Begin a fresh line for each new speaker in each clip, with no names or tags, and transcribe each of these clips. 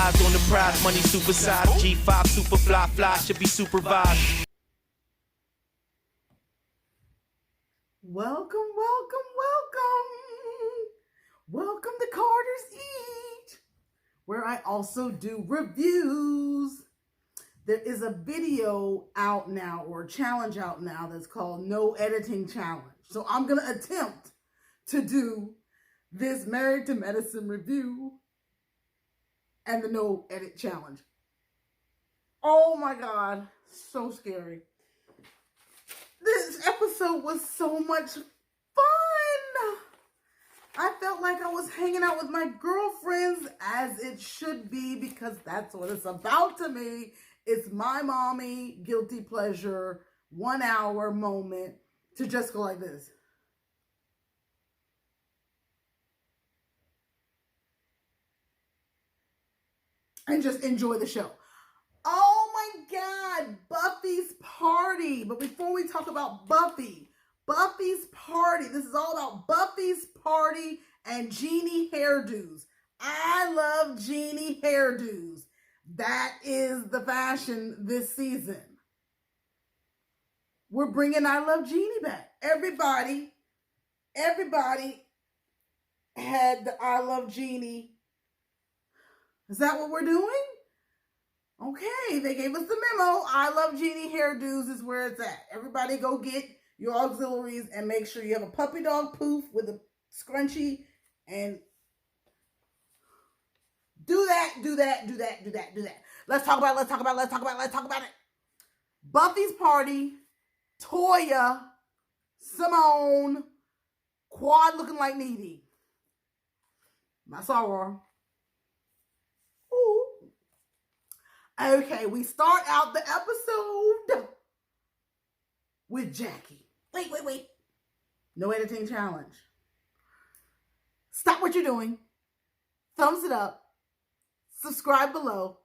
eyes on the prize, money supersized. G5 super fly, should be supervised.
Welcome, welcome, welcome. Welcome to Carter's Eat, where I also do reviews. There is a video out now, or a challenge out now, that's called No Editing Challenge. So I'm going to attempt to do this Married to Medicine review and the No Edit Challenge. Oh my God, so scary. This episode was so much fun. I felt like I was hanging out with my girlfriends, as it should be, because that's what it's about to me. It's my mommy guilty pleasure 1 hour moment to just go like this. And just enjoy the show. Oh my God, Buffy's party. But before we talk about Buffy's party, this is all about Buffy's party and genie hairdos. I love genie hairdos. That is the fashion this season. We're bringing I Love Genie back. Everybody had the I Love Genie. Is that what we're doing? Okay, they gave us the memo. I Love Genie hairdos is where it's at. Everybody go get your auxiliaries and make sure you have a puppy dog poof with a scrunchie and do that. Let's talk about it. Buffy's party, Toya, Simone, Quad looking like Needy. My soror. Ooh. Okay, we start out the episode with Jackie. Wait. No editing challenge. Stop what you're doing. Thumbs it up. Subscribe below.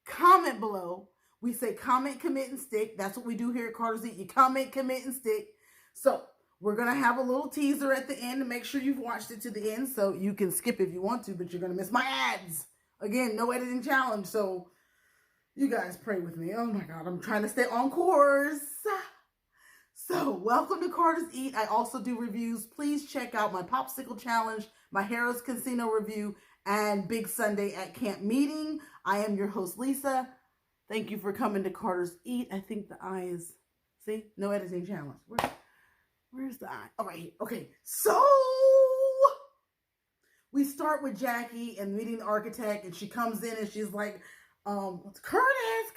Comment below. We say comment, commit, and stick. That's what we do here at Carter's Eat. You comment, commit, and stick. So we're going to have a little teaser at the end to make sure you've watched it to the end, so you can skip if you want to, but you're going to miss my ads. Again, no editing challenge. So you guys pray with me. Oh my God, I'm trying to stay on course. So welcome to Carter's Eat. I also do reviews. Please check out my Popsicle Challenge, my Harrah's Casino review, and Big Sunday at Camp Meeting. I am your host, Lisa. Thank you for coming to Carter's Eat. I think the eye is, see, no editing challenge. Where's the eye? Oh, right here. Okay, so we start with Jackie and meeting the architect, and she comes in and she's like, Curtis,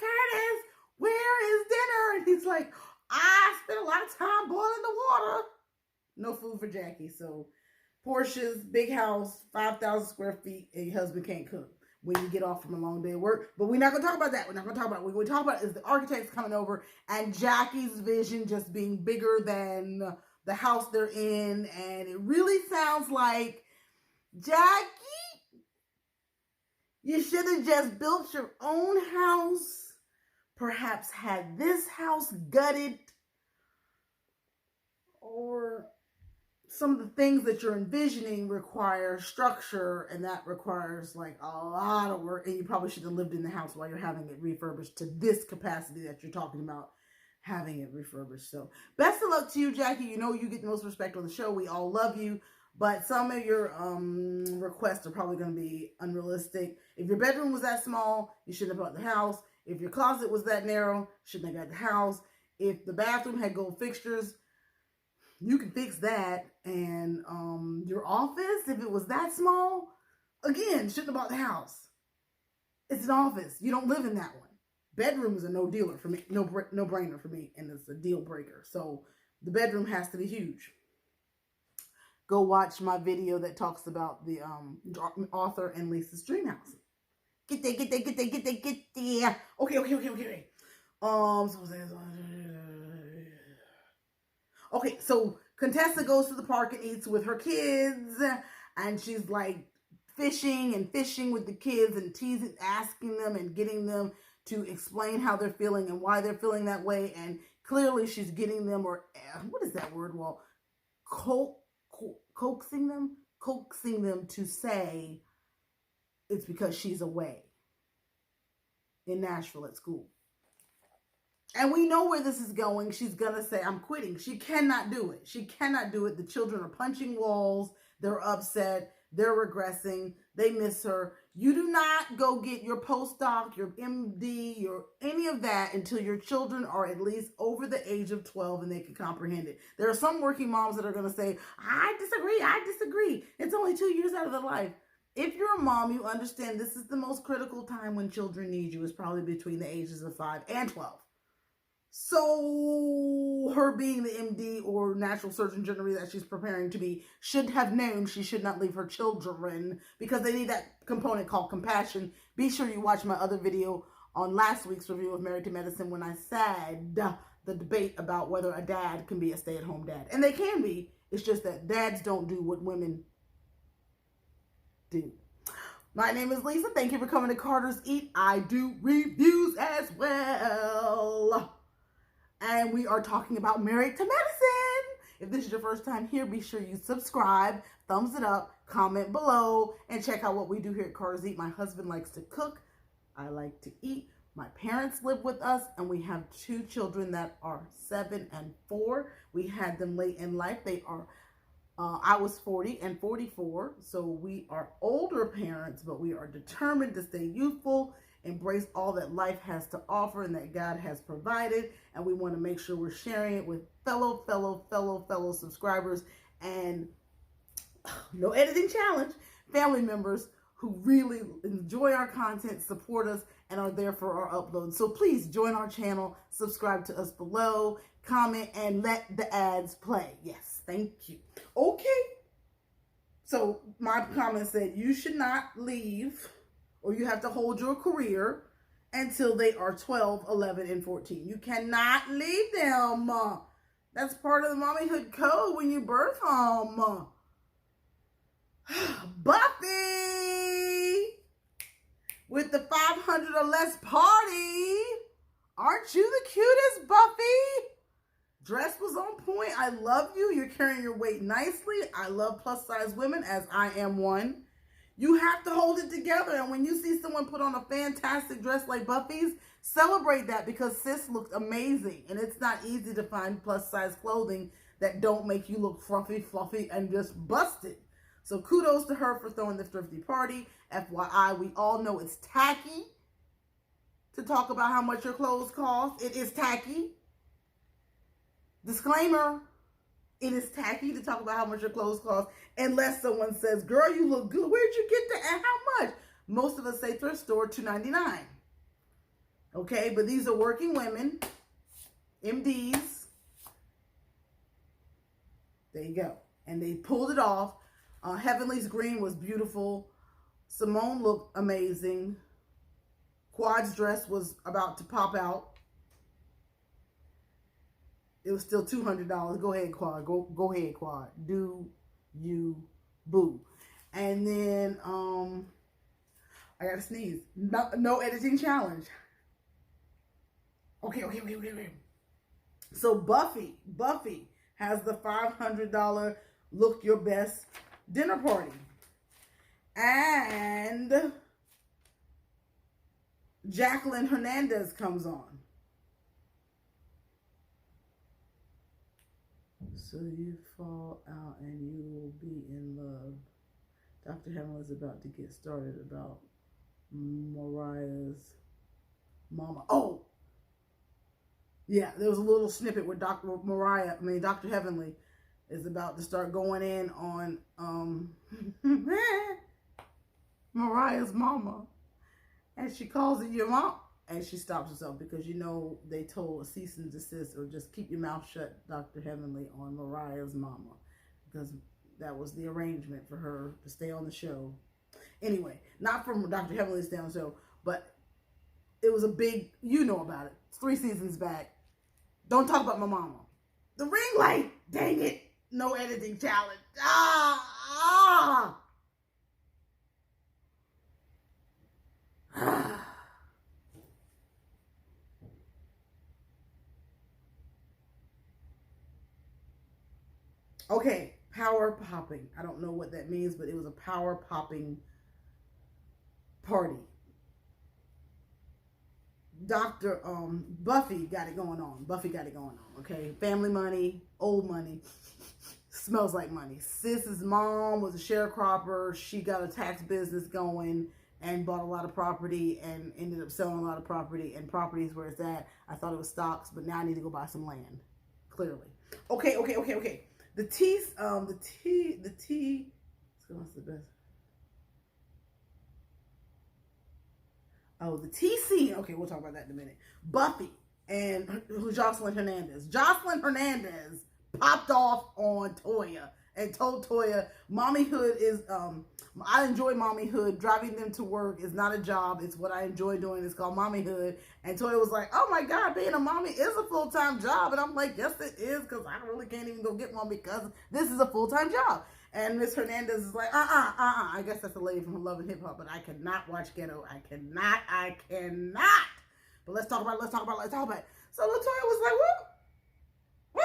where is dinner? And he's like, I spent a lot of time boiling the water. No food for Jackie. So Portia's big house, 5,000 square feet, and your husband can't cook when you get off from a long day of work. But we're not going to talk about that. What we're talking about is the architects coming over and Jackie's vision just being bigger than the house they're in. And it really sounds like, Jackie, you should have just built your own house. Perhaps had this house gutted, or some of the things that you're envisioning require structure, and that requires like a lot of work, and you probably should have lived in the house while you're having it refurbished to this capacity that you're talking about having it refurbished. So best of luck to you, Jackie. You know you get the most respect on the show. We all love you, but some of your requests are probably going to be unrealistic. If your bedroom was that small, you shouldn't have bought the house. If your closet was that narrow, shouldn't have got the house. If the bathroom had gold fixtures, you can fix that. And your office, if it was that small, again, shouldn't have bought the house. It's an office. You don't live in that one. Bedrooms are no dealer for me, no brainer for me, and it's a deal breaker. So the bedroom has to be huge. Go watch my video that talks about the author and Lisa's dream house. Get there. Okay. Okay, so Contessa goes to the park and eats with her kids, and she's like fishing with the kids and teasing, asking them and getting them to explain how they're feeling and why they're feeling that way. And clearly she's getting them, or what is that word? Well, coaxing them to say it's because she's away. in Nashville at school. And we know where this is going. She's going to say, I'm quitting. She cannot do it. She cannot do it. The children are punching walls. They're upset. They're regressing. They miss her. You do not go get your postdoc, your MD, your any of that until your children are at least over the age of 12 and they can comprehend it. There are some working moms that are going to say, I disagree. It's only 2 years out of their life. If you're a mom, you understand this is the most critical time when children need you is probably between the ages of 5 and 12. So her being the MD or natural surgeon general that she's preparing to be should have known she should not leave her children because they need that component called compassion. Be sure you watch my other video on last week's review of Married to Medicine when I said the debate about whether a dad can be a stay-at-home dad. And they can be. It's just that dads don't do what women do. My name is Lisa. Thank you for coming to Carter's Eat. I do reviews as well. And we are talking about Married to Medicine. If this is your first time here, be sure you subscribe, thumbs it up, comment below, and check out what we do here at Carter's Eat. My husband likes to cook. I like to eat. My parents live with us, and we have 2 children that are 7 and 4. We had them late in life. They are, I was 40 and 44, so we are older parents, but we are determined to stay youthful, embrace all that life has to offer and that God has provided. And we want to make sure we're sharing it with fellow subscribers and no editing challenge, family members who really enjoy our content, support us, and are there for our uploads. So please join our channel, subscribe to us below, comment, and let the ads play. Yes, thank you. Okay. So my comment said, you should not leave or you have to hold your career until they are 12, 11, and 14. You cannot leave them. That's part of the mommyhood code when you birth them. Buffy with the 500 or less party. Aren't you the cutest, Buffy? Dress was on point. I love you. You're carrying your weight nicely. I love plus size women, as I am one. You have to hold it together. And when you see someone put on a fantastic dress like Buffy's, celebrate that because sis looked amazing. And it's not easy to find plus size clothing that don't make you look fluffy, and just busted. So kudos to her for throwing the thrifty party. FYI, we all know it's tacky to talk about how much your clothes cost. It is tacky. Disclaimer. It is tacky to talk about how much your clothes cost unless someone says, girl, you look good. Where'd you get that and how much? Most of us say thrift store, $2.99. Okay, but these are working women, MDs. There you go. And they pulled it off. Heavenly's green was beautiful. Simone looked amazing. Quad's dress was about to pop out. It was still $200. Go ahead, Quad. Go ahead, Quad. Do you boo? And then I gotta sneeze. No editing challenge. Okay. So Buffy has the $500 look your best dinner party. And Jacqueline Hernandez comes on. So you fall out and you will be in love. Dr. Hamill is about to get started about Mariah's mama. Oh! Yeah, there was a little snippet where Dr. Heavenly is about to start going in on Mariah's mama. And she calls it your mom. And she stops herself because, you know, they told a cease and desist or just keep your mouth shut, Dr. Heavenly, on Mariah's mama. Because that was the arrangement for her to stay on the show. Anyway, not from Dr. Heavenly to stay on the show, but it was a big, you know about it. It's 3 seasons back. Don't talk about my mama. The ring light, dang it. No editing challenge. Okay, power popping. I don't know what that means, but it was a power popping party. Buffy got it going on. Buffy got it going on, okay? Family money, old money, smells like money. Sis's mom was a sharecropper. She got a tax business going and bought a lot of property and ended up selling a lot of property. And property is where it's at. I thought it was stocks, but now I need to go buy some land. Clearly. Okay. The tea, what's the best? Oh, the tea scene. Okay, we'll talk about that in a minute. Buffy and Joseline Hernandez. Joseline Hernandez popped off on Toya and told Toya, mommyhood is, I enjoy mommyhood. Driving them to work is not a job. It's what I enjoy doing. It's called mommyhood. And Toya was like, oh my God, being a mommy is a full-time job. And I'm like, yes, it is, because I really can't even go get one because this is a full-time job. And Miss Hernandez is like, I guess that's the lady from Love and Hip Hop, but I cannot watch Ghetto. I cannot. But let's talk about it. So Latoya was like, whoop.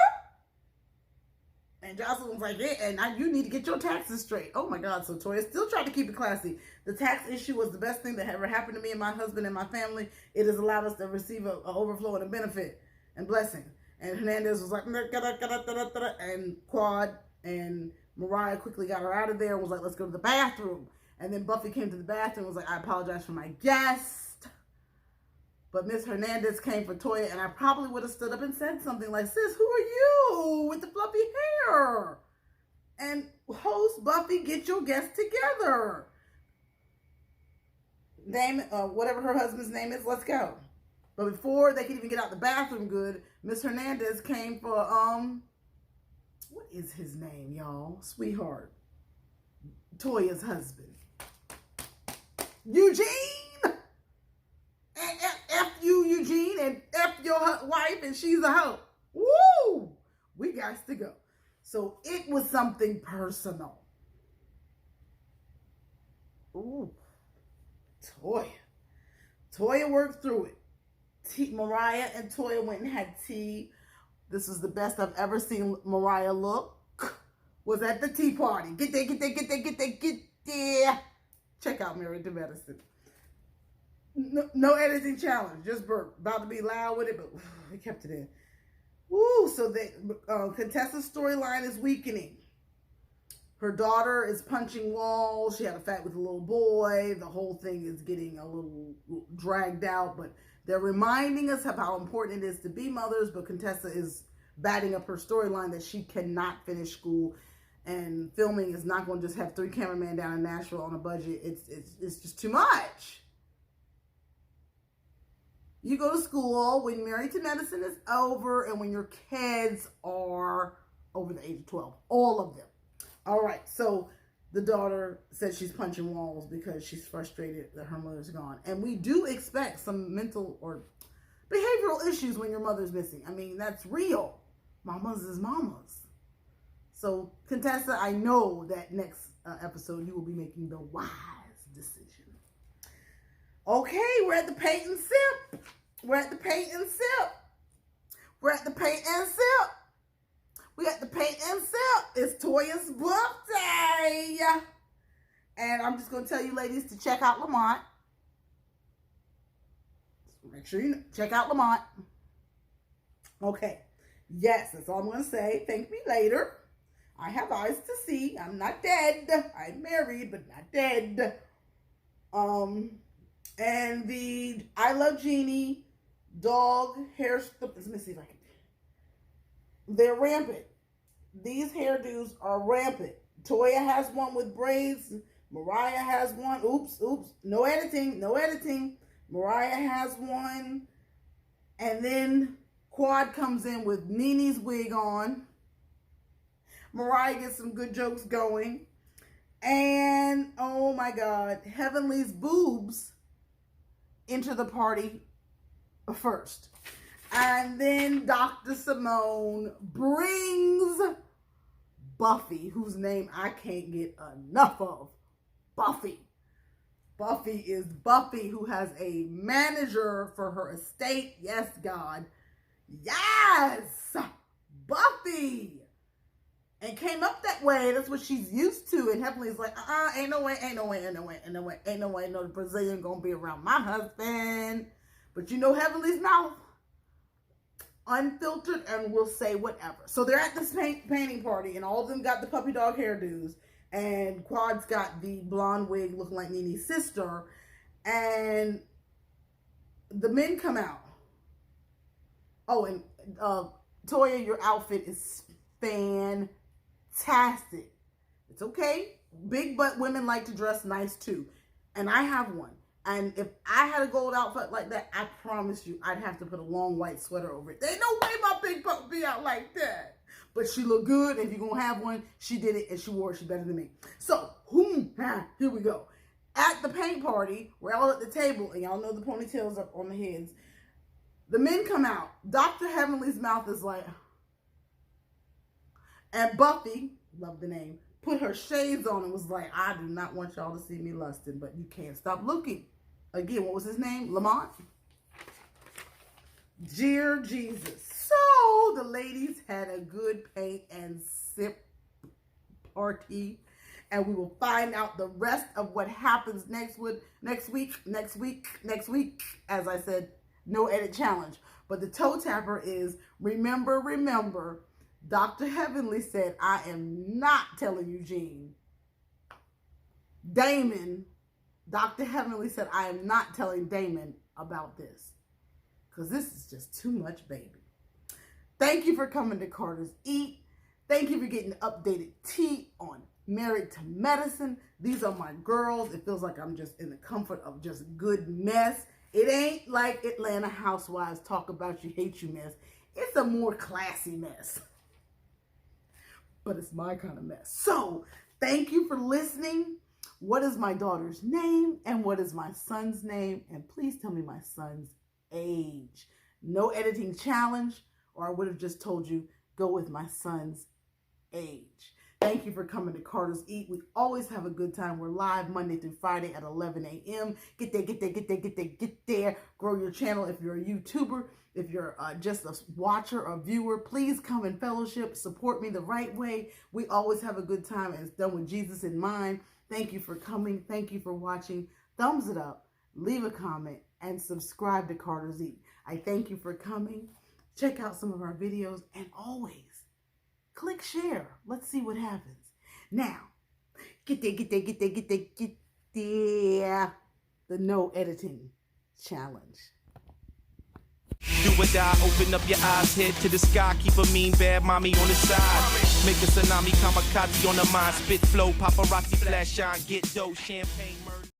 And Joseline was like, yeah, and now you need to get your taxes straight. Oh my God. So Toya still tried to keep it classy. The tax issue was the best thing that ever happened to me and my husband and my family. It has allowed us to receive an overflow and a benefit and blessing. And Hernandez was like, and Quad and Mariah quickly got her out of there and was like, let's go to the bathroom. And then Buffy came to the bathroom and was like, I apologize for my guest. But Miss Hernandez came for Toya, and I probably would have stood up and said something like, sis, who are you with the fluffy hair? And host Buffy, get your guests together. Name, whatever her husband's name is, let's go. But before they could even get out the bathroom good, Miss Hernandez came for, what is his name, y'all? Sweetheart. Toya's husband. Eugene! And F you, Eugene, and F your wife, and she's a hoe. Woo! We got to go. So it was something personal. Ooh. Toya worked through it. Mariah and Toya went and had tea. This was the best I've ever seen Mariah look. Was at the tea party. Get there. Check out Married to Medicine. No editing challenge. Just burp. About to be loud with it, but we kept it in. Woo! So the Contessa's storyline is weakening. Her daughter is punching walls. She had a fight with a little boy. The whole thing is getting a little dragged out, but they're reminding us of how important it is to be mothers, but Contessa is batting up her storyline that she cannot finish school, and filming is not going to just have 3 cameramen down in Nashville on a budget. It's just too much. You go to school when Married to Medicine is over and when your kids are over the age of 12. All of them. All right, so the daughter said she's punching walls because she's frustrated that her mother's gone. And we do expect some mental or behavioral issues when your mother's missing. I mean, that's real. Mamas is mamas. So, Contessa, I know that next episode you will be making the wise decision. Okay, we're at the paint and sip. We got the paint and sip. It's Toya's birthday. And I'm just going to tell you ladies to check out Lamont. Make sure you check out Lamont. Okay. Yes, that's all I'm going to say. Thank me later. I have eyes to see. I'm not dead. I'm married, but not dead. And the I Love Jeannie dog hair, let me see if I can. They're rampant. These hairdos are rampant. Toya has one with braids. Mariah has one. Oops. No editing. Mariah has one. And then Quad comes in with Nini's wig on. Mariah gets some good jokes going. And, oh my God, Heavenly's boobs enter the party first. And then Dr. Simone brings Buffy, whose name I can't get enough of. Buffy. Buffy is Buffy, who has a manager for her estate. Yes, God. Yes! Buffy! And came up that way. That's what she's used to. And Heavenly's like, ain't no way, no, the Brazilian gonna be around my husband. But you know Heavenly's mouth, unfiltered and will say whatever. So they're at this painting party, and all of them got the puppy dog hairdos, and Quad's got the blonde wig looking like Nini's sister, and the men come out. Oh, and Toya, your outfit is fantastic. It's okay. Big butt women like to dress nice too. And I have one. And if I had a gold outfit like that, I promise you I'd have to put a long white sweater over it. There ain't no way my big butt would be out like that. But she looked good. And if you're going to have one, she did it and she wore it. She's better than me. So, here we go. At the paint party, we're all at the table. And y'all know the ponytails up on the heads. The men come out. Dr. Heavenly's mouth is like... And Buffy, love the name, put her shades on and was like, I do not want y'all to see me lusting, but you can't stop looking. Again, what was his name? Lamont? Dear Jesus. So the ladies had a good paint and sip party. And we will find out the rest of what happens next week. As I said, no edit challenge. But the toe tapper is, remember, Dr. Heavenly said, I am not telling Eugene. Damon, Dr. Heavenly said, I am not telling Damon about this. Because this is just too much, baby. Thank you for coming to Carter's Eat. Thank you for getting updated tea on Married to Medicine. These are my girls. It feels like I'm just in the comfort of just good mess. It ain't like Atlanta Housewives talk about you, hate you mess. It's a more classy mess. But it's my kind of mess. So, thank you for listening. What is my daughter's name? And what is my son's name? And please tell me my son's age. No editing challenge, or I would have just told you, go with my son's age. Thank you for coming to Carter's Eat. We always have a good time. We're live Monday through Friday at 11 a.m. Get there. Grow your channel if you're a YouTuber. If you're just a watcher or viewer, please come and fellowship. Support me the right way. We always have a good time, and it's done with Jesus in mind. Thank you for coming. Thank you for watching. Thumbs it up. Leave a comment and subscribe to Carter's Eat. I thank you for coming. Check out some of our videos, and always click share. Let's see what happens. Now, get there. The no editing challenge.
Do or die, open up your eyes, head to the sky, keep a mean bad mommy on the side. Make a tsunami, kamikaze on the mind, spit flow, paparazzi, flash shine, get dough, champagne, murder.